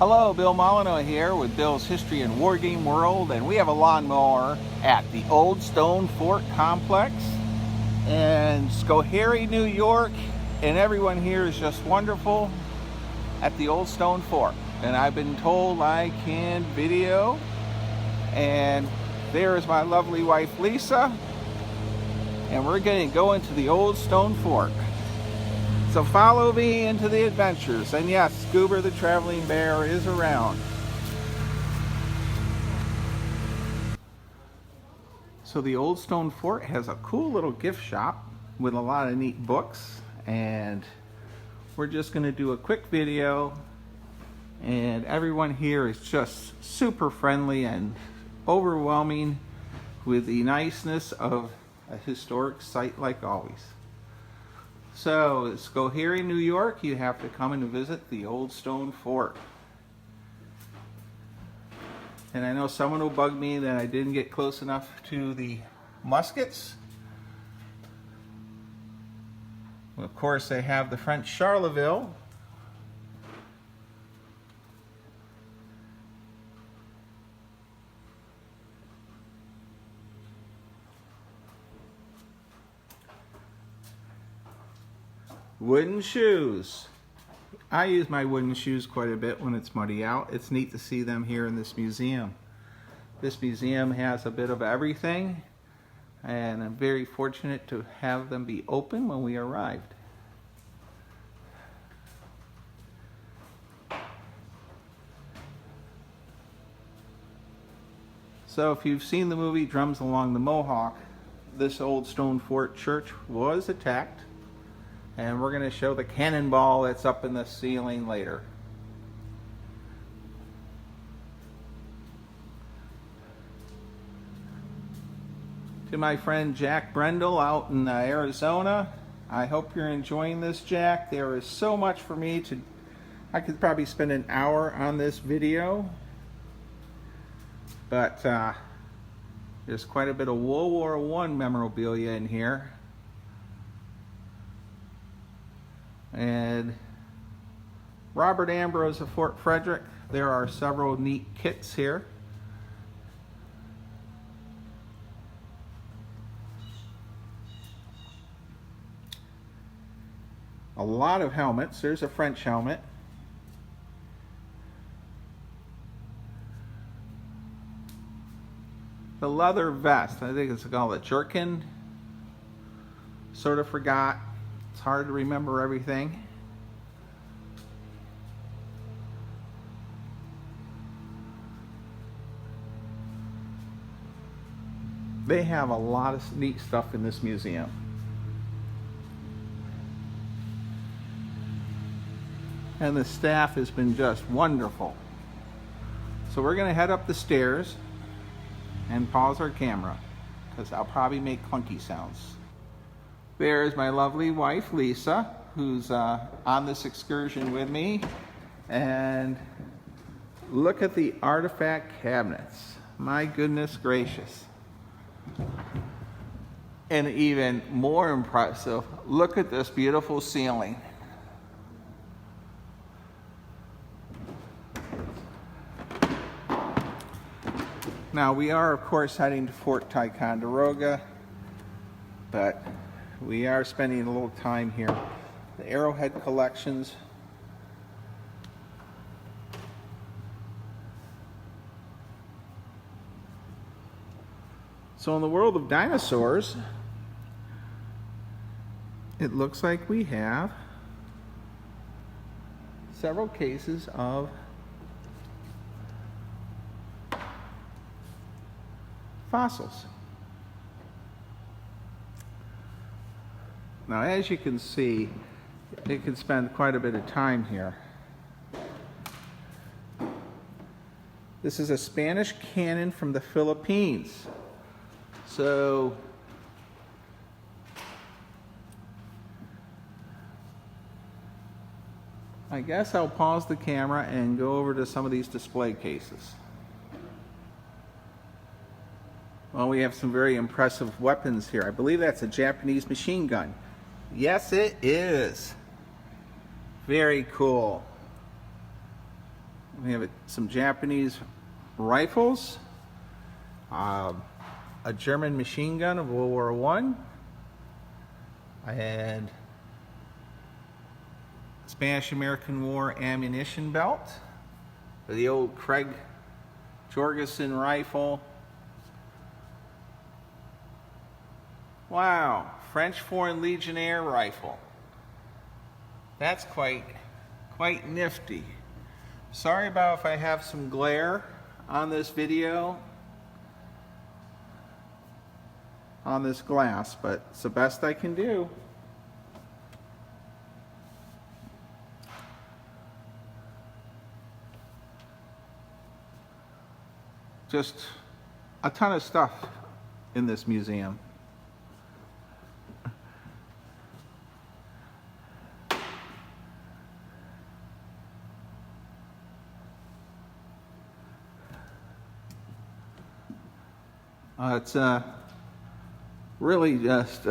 Hello, Bill Molyneux here with Bill's History and War Game World, and we have a lawnmower at the Old Stone Fort Complex in Schoharie, New York, and everyone here is just wonderful at the Old Stone Fort. And I've been told I can video, and there is my lovely wife Lisa, and we're going to go into the Old Stone Fort. So follow me into the adventures. And yes, Goober the traveling bear is around. So the Old Stone Fort has a cool little gift shop with a lot of neat books, and we're just going to do a quick video, and everyone here is just super friendly and overwhelming with the niceness of a historic site like always. So, Schoharie, New York, you have to come and visit the Old Stone Fort. And I know someone will bug me that I didn't get close enough to the muskets. Well, of course, they have the French Charleville. Wooden shoes. I use my wooden shoes quite a bit when it's muddy out. It's neat to see them here in this museum. This museum has a bit of everything, and I'm very fortunate to have them be open when we arrived. So if you've seen the movie Drums Along the Mohawk, this Old Stone Fort church was attacked. And we're going to show the cannonball that's up in the ceiling later. To my friend Jack Brendel out in Arizona, I hope you're enjoying this, Jack. There is so much for me to... I could probably spend an hour on this video. But there's quite a bit of World War I memorabilia in here. And Robert Ambrose of Fort Frederick. There are several neat kits here. A lot of helmets. There's a French helmet. The leather vest. I think it's called a jerkin. Sort of forgot. It's hard to remember everything. They have a lot of neat stuff in this museum. And the staff has been just wonderful. So we're going to head up the stairs and pause our camera, because I'll probably make clunky sounds. There's my lovely wife, Lisa, who's on this excursion with me. And look at the artifact cabinets. My goodness gracious. And even more impressive, look at this beautiful ceiling. Now, we are, of course, heading to Fort Ticonderoga, but we are spending a little time here. The arrowhead collections. So in the world of dinosaurs, it looks like we have several cases of fossils. Now, as you can see, it can spend quite a bit of time here. This is a Spanish cannon from the Philippines. So, I guess I'll pause the camera and go over to some of these display cases. Well, we have some very impressive weapons here. I believe that's a Japanese machine gun. Yes, it is. Very cool. We have some Japanese rifles, a German machine gun of World War I, and Spanish-American War ammunition belt, the old Craig Jorgensen rifle. Wow, French Foreign Legionnaire rifle. That's quite nifty. Sorry about if I have some glare on this video, on this glass, but it's the best I can do. Just a ton of stuff in this museum. It's really just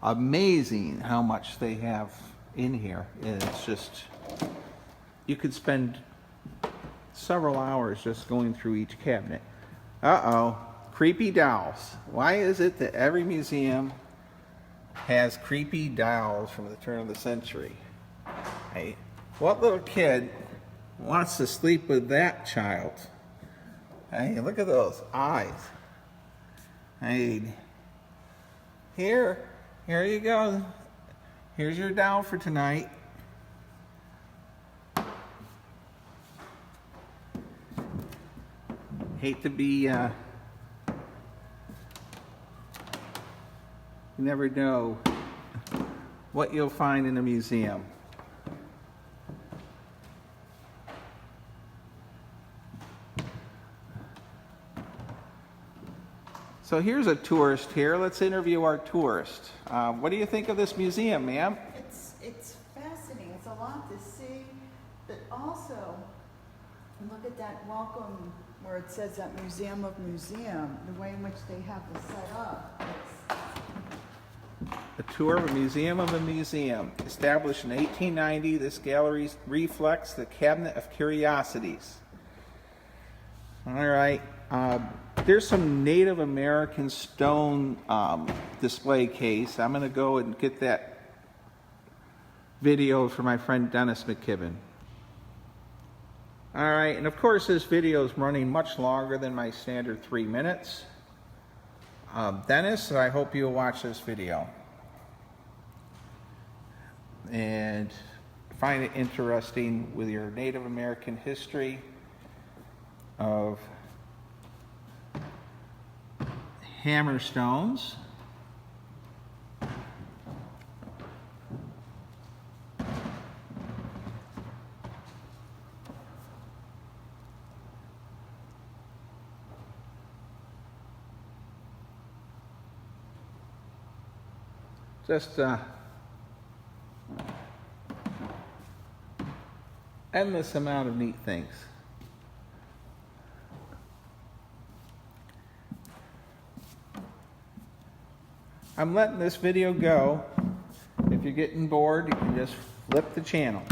amazing how much they have in here. It's just, you could spend several hours just going through each cabinet. Uh-oh, creepy dolls. Why is it that every museum has creepy dolls from the turn of the century? Hey, what little kid wants to sleep with that child? Hey, look at those eyes. Hey, here you go. Here's your doll for tonight. Hate to be, you never know what you'll find in a museum. So here's a tourist here. Let's interview our tourist. What do you think of this museum, ma'am? It's fascinating. It's a lot to see, but also look at that welcome where it says that Museum of Museum, the way in which they have this set up. A tour of a museum of a museum. Established in 1890, this gallery reflects the Cabinet of Curiosities. All right. There's some Native American stone display case. I'm going to go and get that video for my friend Dennis McKibben. All right, and of course this video is running much longer than my standard 3 minutes. Dennis, I hope you'll watch this video and find it interesting with your Native American history of hammerstones. Just endless amount of neat things. I'm letting this video go. If you're getting bored, you can just flip the channel.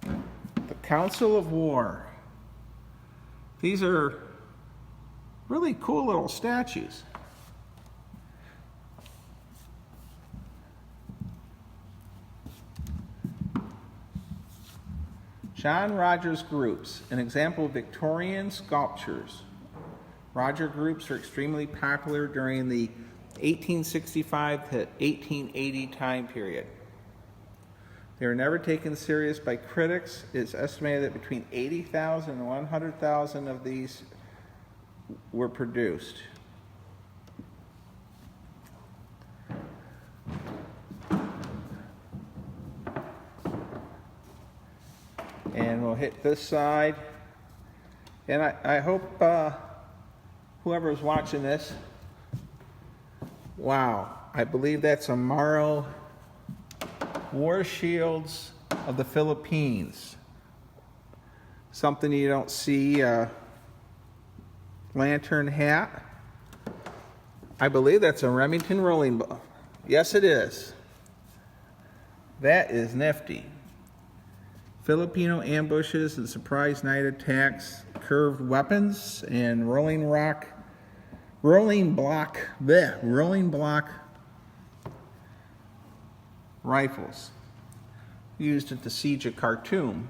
The Council of War. These are really cool little statues. John Rogers groups, an example of Victorian sculptures. Roger groups are extremely popular during the 1865 to 1880 time period. They were never taken serious by critics. It's estimated that between 80,000 and 100,000 of these were produced. And we'll hit this side. And I hope whoever's watching this, wow, I believe that's a Morrow War Shields of the Philippines. Something you don't see, lantern hat. I believe that's a Remington rolling ball. Yes, it is. That is nifty. Filipino ambushes and surprise night attacks, curved weapons, and rolling block rifles used at the siege of Khartoum.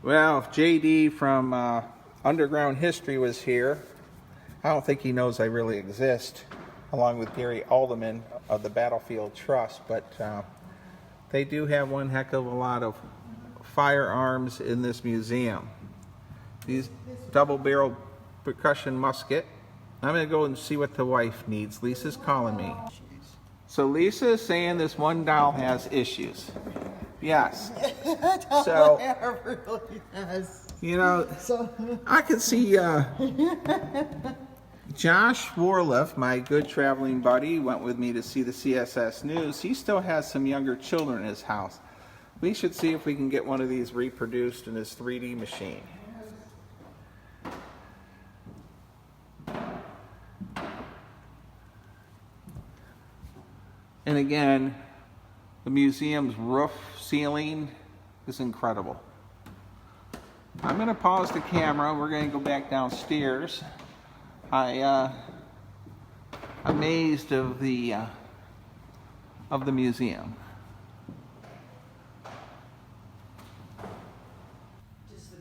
Well, if JD from Underground History was here, I don't think he knows I really exist, along with Gary Alderman of the Battlefield Trust, but they do have one heck of a lot of firearms in this museum. These double-barreled percussion musket. I'm going to go and see what the wife needs. Lisa's calling me. So Lisa is saying this one doll has issues. Yes. So, you know, I can see Josh Warliff, my good traveling buddy, went with me to see the CSS News. He still has some younger children in his house. We should see if we can get one of these reproduced in his 3D machine. And again, the museum's roof ceiling is incredible. I'm going to pause the camera. We're going to go back downstairs. Amazed of the museum.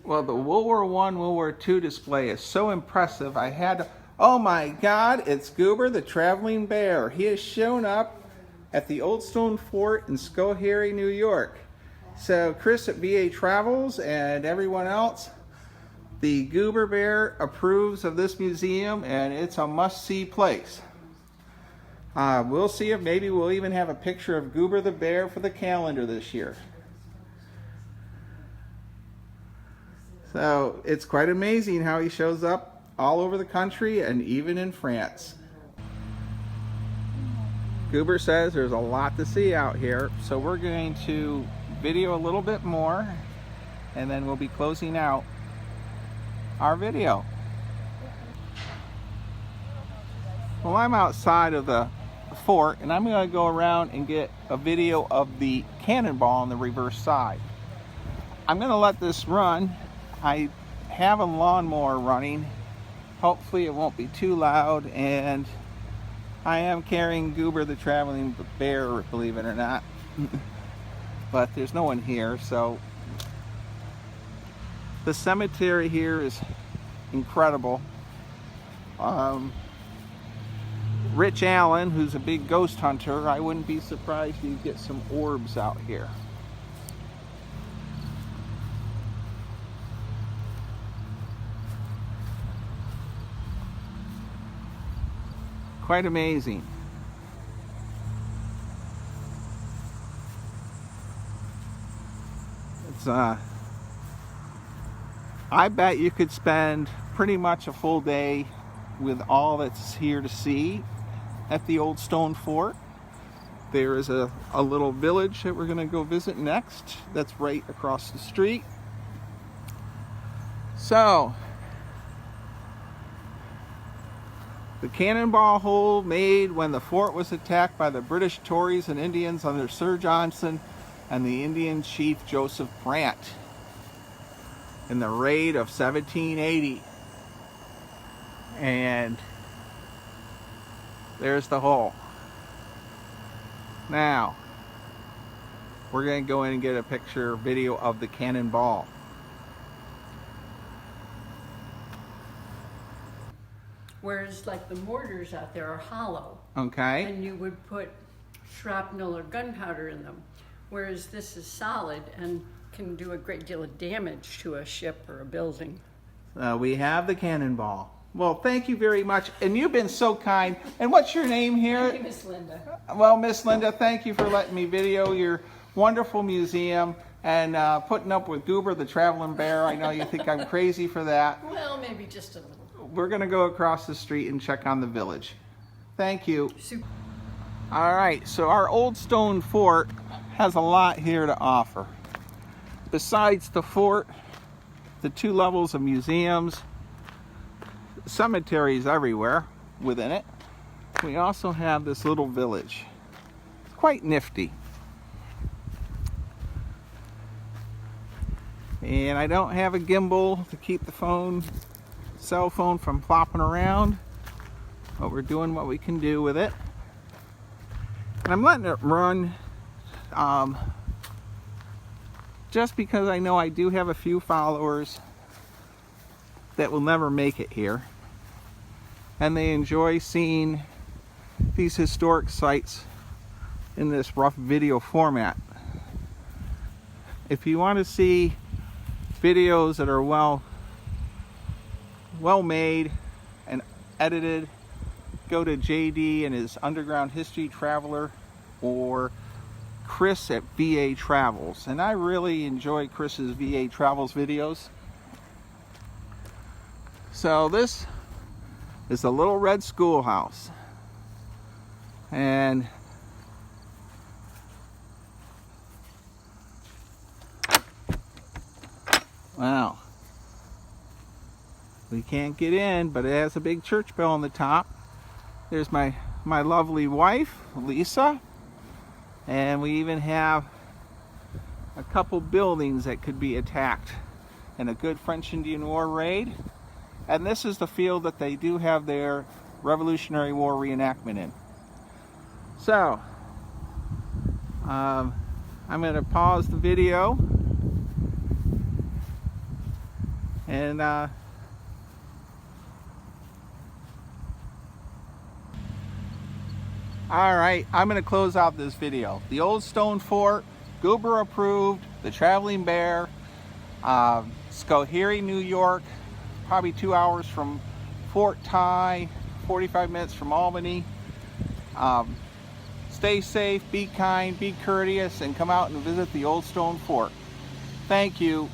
Well, the World War I, World War II display is so impressive. I had to, oh my God, it's Goober the traveling bear. He has shown up at the Old Stone Fort in Schoharie, New York. So Chris at VA Travels and everyone else, the Goober Bear approves of this museum, and it's a must-see place. We'll see if maybe we'll even have a picture of Goober the Bear for the calendar this year. So it's quite amazing how he shows up all over the country and even in France. Goober says there's a lot to see out here, so we're going to video a little bit more, and then we'll be closing out our video. Well, I'm outside of the fort, and I'm going to go around and get a video of the cannonball on the reverse side. I'm going to let this run. I have a lawnmower running. Hopefully it won't be too loud, and I am carrying Goober the traveling bear, believe it or not. But there's no one here, so the cemetery here is incredible. Rich Allen, who's a big ghost hunter, I wouldn't be surprised if you get some orbs out here. Quite amazing. It's I bet you could spend pretty much a full day with all that's here to see at the Old Stone Fort. There is a little village that we're going to go visit next. That's right across the street. So, the cannonball hole made when the fort was attacked by the British Tories and Indians under Sir Johnson and the Indian chief Joseph Brant in the raid of 1780. And there's the hole. Now, we're going to go in and get a picture, video of the cannonball. Whereas like the mortars out there are hollow. Okay. And you would put shrapnel or gunpowder in them. Whereas this is solid and can do a great deal of damage to a ship or a building. We have the cannonball. Well, thank you very much. And you've been so kind. And what's your name here? Thank you, Miss Linda. Well, Miss Linda, thank you for letting me video your wonderful museum and putting up with Goober the traveling bear. I know you think I'm crazy for that. Well, maybe just a little. We're going to go across the street and check on the village. Thank you. Super. All right, so our Old Stone Fort has a lot here to offer. Besides the fort, the 2 levels of museums, cemeteries everywhere within it. we also have this little village. It's quite nifty. And I don't have a gimbal to keep the cell phone from flopping around, but we're doing what we can do with it. And I'm letting it run just because I know I do have a few followers that will never make it here, and they enjoy seeing these historic sites in this rough video format. If you want to see videos that are well made and edited, go to JD and his Underground History Traveler, or Chris at VA Travels. And I really enjoy Chris's VA Travels videos. So this is the little red schoolhouse, and wow, we can't get in, but it has a big church bell on the top. There's my lovely wife, Lisa, and we even have a couple buildings that could be attacked in a good French Indian War raid. And this is the field that they do have their Revolutionary War reenactment in. So, I'm going to pause the video, and all right, I'm going to close out this video. The old stone fort, Goober approved, the traveling bear, Schoharie, New York, probably 2 hours from Fort Ty, 45 minutes from Albany. Stay safe, be kind, be courteous, and come out and visit the old stone fort. Thank you.